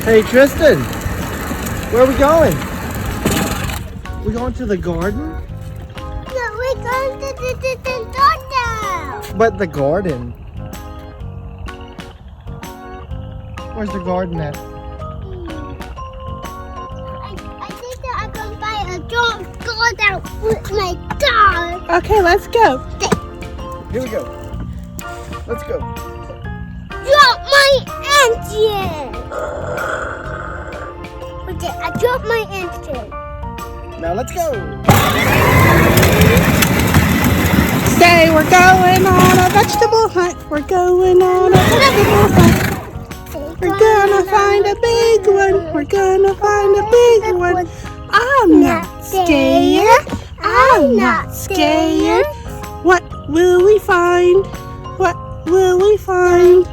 Hey Tristan, where are we going? We going to the garden? No, we're going to the garden. But the garden. Where's the garden at? I think that I'm going to buy a dog garden with my dog. Okay, let's go. Here we go. Let's go. Drop my engine. Okay, I dropped my engine. Now let's go. Say we're going on a vegetable hunt. We're going on a vegetable hunt. We're gonna find a big one. We're gonna find a big one. I'm not scared. I'm not scared. What will we find? What will we find?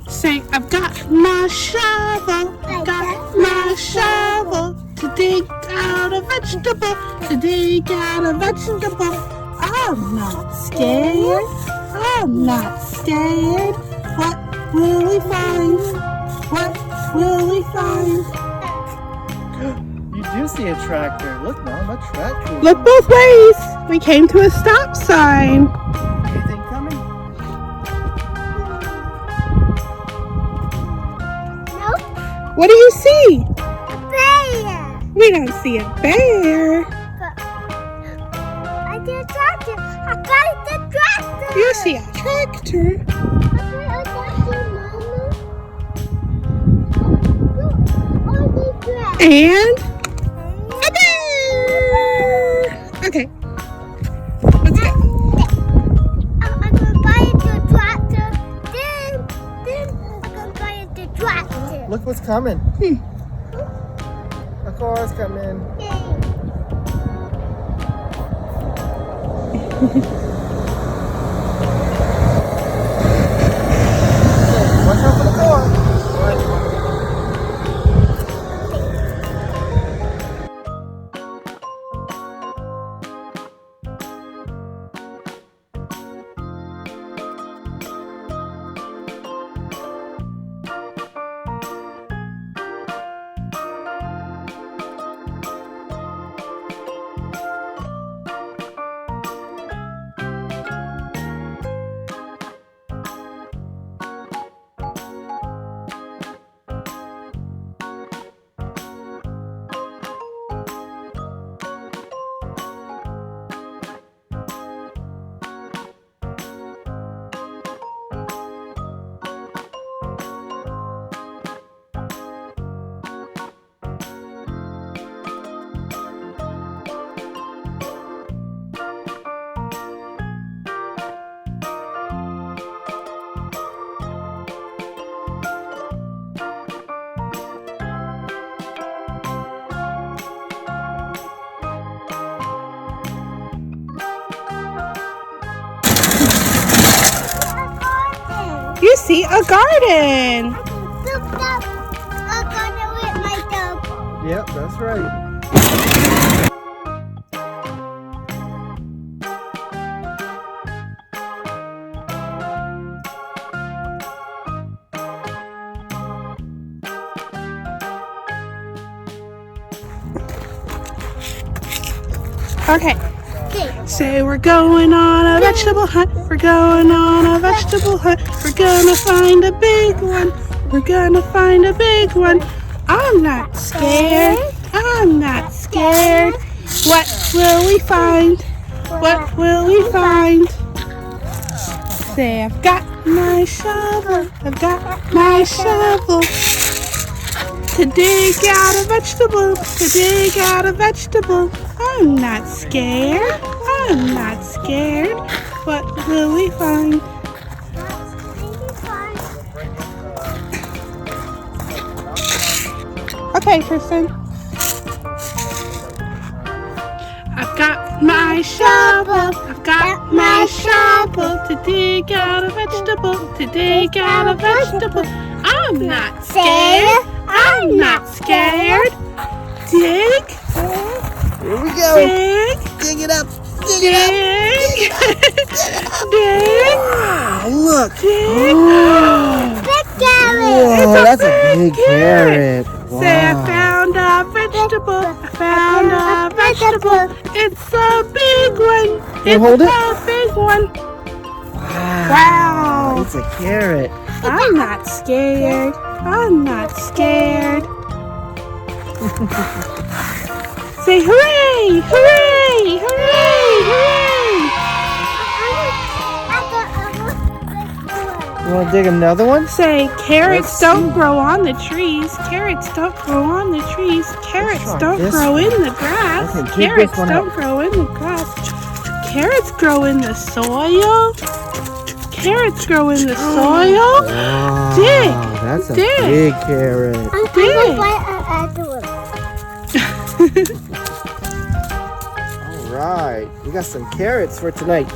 Say, I've got my shovel. I've got my shovel to dig out a vegetable. To dig out a vegetable. I'm not scared. I'm not scared. What will we find? What will we find? You do see a tractor. Look, Mom, a tractor. Look both ways. We came to a stop sign. Anything coming? Nope. What do you see? Bear. We don't see a bear. I did a tractor. I got the tractor. You see a tractor. I tractor, Mama. Look, And a bear. Okay. Let's go. I'm gonna buy the tractor. Then I'm gonna buy the tractor. Look what's coming. A car's coming. Watch out for the car. You see a garden. Look up a garden with my dog. Yep, that's right. Okay. Say we're going on a vegetable hunt. We're going on a vegetable hunt. We're gonna find a big one. We're gonna find a big one. I'm not scared. I'm not scared. What will we find? What will we find? Say I've got my shovel. I've got my shovel to dig out a vegetable. To dig out a vegetable. I'm not scared. I'm not scared. What will we find? Okay, Tristan. I've got my shovel. I've got my shovel to dig out a vegetable. To dig out a vegetable. I'm not scared. I'm not scared. Dig. Here we go. Dig. Dig it up. Dig Dig. it up. Dig. Wow, look. Dig. Oh. Big carrot. Whoa, that's a big carrot. Say, I Wow. found a vegetable. I found a vegetable. It's a big one. Can you hold it? It's a big one. Wow. Wow. It's a carrot. I'm not scared. I'm not scared. Say hooray! Hooray! Hooray! Hooray! You want to dig another one? Say, carrots Let's don't see. grow on the trees. Carrots don't grow on the trees. Carrots try don't this grow one. in the grass. Okay, dig Carrots this one don't out. grow in the grass. Carrots grow in the soil. Carrots grow in the soil. Wow. Dig. That's a Dig. big carrot. I'm gonna buy another one. All right. We got some carrots for tonight.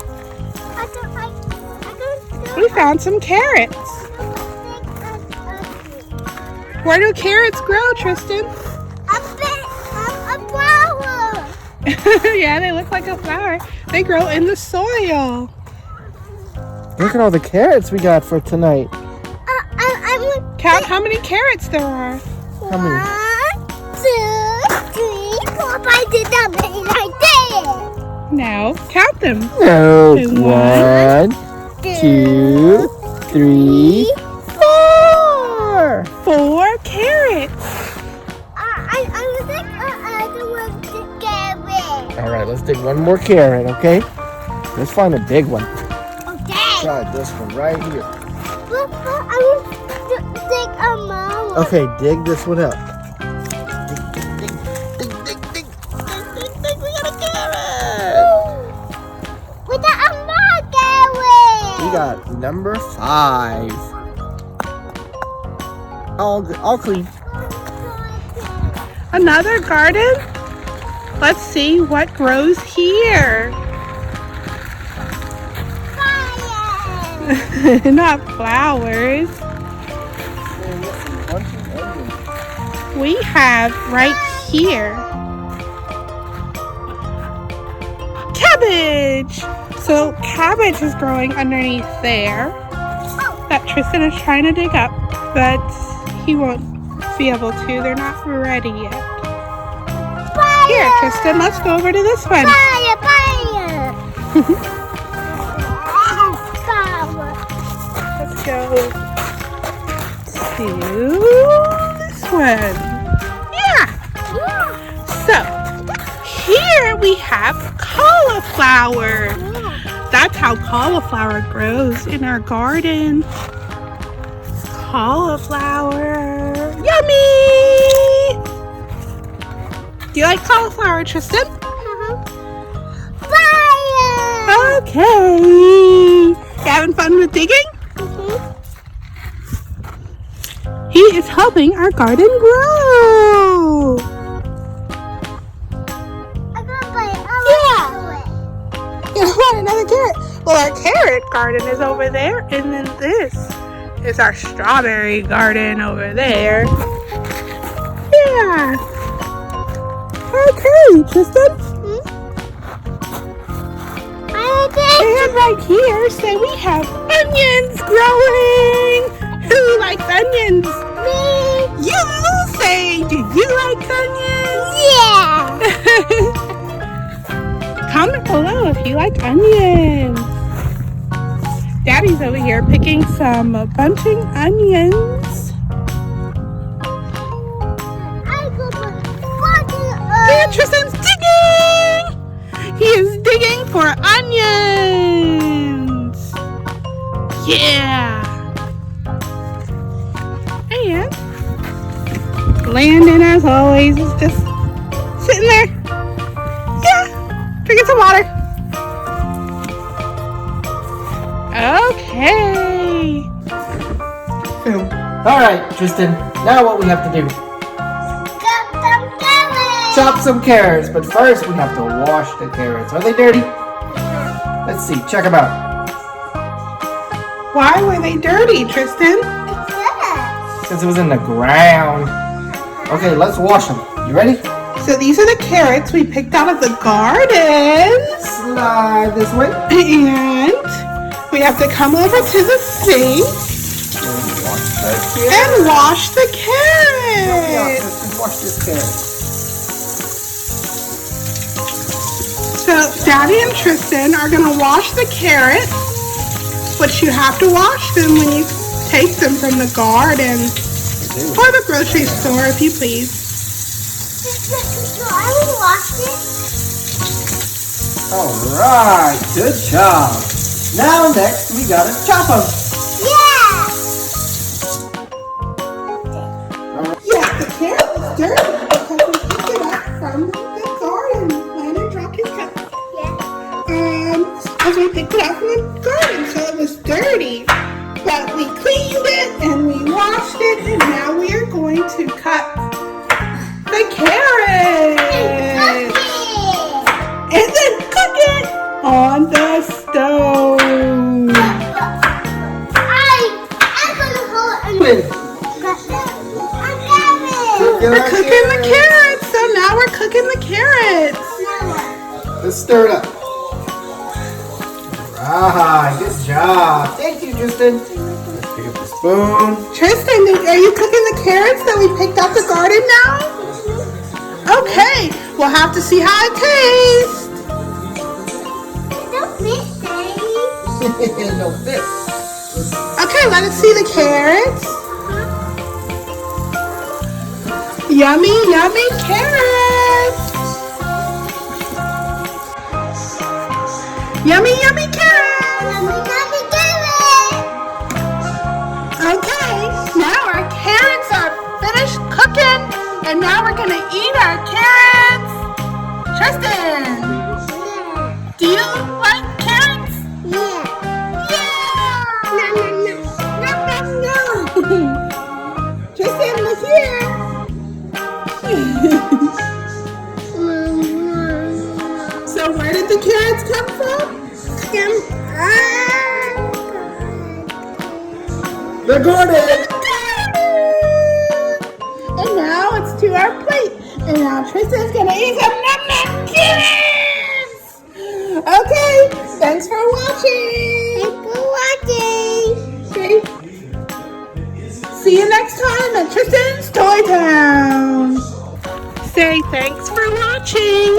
We found some carrots. Where do carrots grow, Tristan? A flower. Yeah, they look like a flower. They grow in the soil. Look at all the carrots we got for tonight. Count how many carrots there are. How many? 1, 2, 3, 4, 5, 6, 7, 8, 9, 10. Now, count them. No. Okay, 1, 2, 3, 4. 4 carrots. I would like another one to get rid. All right, let's dig one more carrot, okay? Let's find a big one. Okay. Try this one right here. But I want to take a mom. Okay, dig this one up. Dig. We got a carrot. We got a mom carrot. We got number 5. All clean. Another garden? Let's see what grows here. Fire. Not flowers. We have right here cabbage. So cabbage is growing underneath there that Tristan is trying to dig up, but he won't be able to. They're not ready yet. Fire. Here, Tristan, let's go over to this one. Fire. Fire. Let's go to this one. Yeah. So here we have cauliflower. That's how cauliflower grows in our garden. Cauliflower. Yummy! Do you like cauliflower, Tristan? Fire. Okay. You having fun with digging? He is helping our garden grow. I'm gonna play it. You want another carrot? Well, our carrot garden is over there, and then this is our strawberry garden over there. Yeah. Okay, Tristan. And right here, say we have onions growing. Who likes onions? Me. You say, do you like onions? Yeah. Comment below if you like onions. Daddy's over here picking some bunching onions. I go for And Tristan's digging! He is digging for onions! Yeah! And Landon, as always, is just sitting there. Yeah! Drinking some water. Okay. All right, Tristan. Now what we have to do? Chop some carrots, but first we have to wash the carrots. Are they dirty? Let's see. Check them out. Why were they dirty, Tristan? Since it was in the ground. Okay, let's wash them. You ready? So these are the carrots we picked out of the garden. Slide this way. And we have to come over to the sink. And And wash the Yeah, carrot. Triston, wash this carrot. So Daddy and Triston are gonna wash the carrots, but you have to wash them when you take them from the garden or the grocery store, if you please. So I will wash it. Alright, good job. Now next we gotta chop them. Yeah. Yeah, the carrot was dirty because we picked it up from the garden. Landon dropped his cup. Yeah. As we picked it up from the garden, so it was dirty. But we cleaned it and we washed it, and now we are going to cut the carrot and then cook it on the stove. I'm gonna hold it. We're cooking the carrots, so now we're cooking the carrots. Let's stir it up. Alright, good job. Thank you, Triston. Let's pick up the spoon. Triston, are you cooking the carrots that we picked up the garden now? Okay, we'll have to see how it tastes. No fit. Okay, let us see the carrots. Yummy, yummy carrots. Yummy, yummy carrots. Okay, now our carrots are finished cooking, and now we're gonna eat our carrots. Tristan, do you like carrots? Tristan, look here. So where did the carrots come from? The garden. And now it's to our plate. And now Tristan's gonna eat some num carrots. Okay, thanks for watching. Okay. See you next time at Tristan's Toy Town. Say thanks for watching.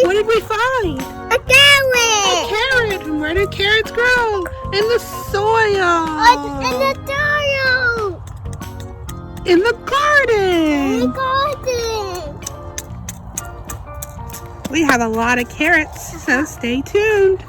What did we find? A carrot. And where do carrots grow? In the soil. In the garden. We have a lot of carrots, so stay tuned.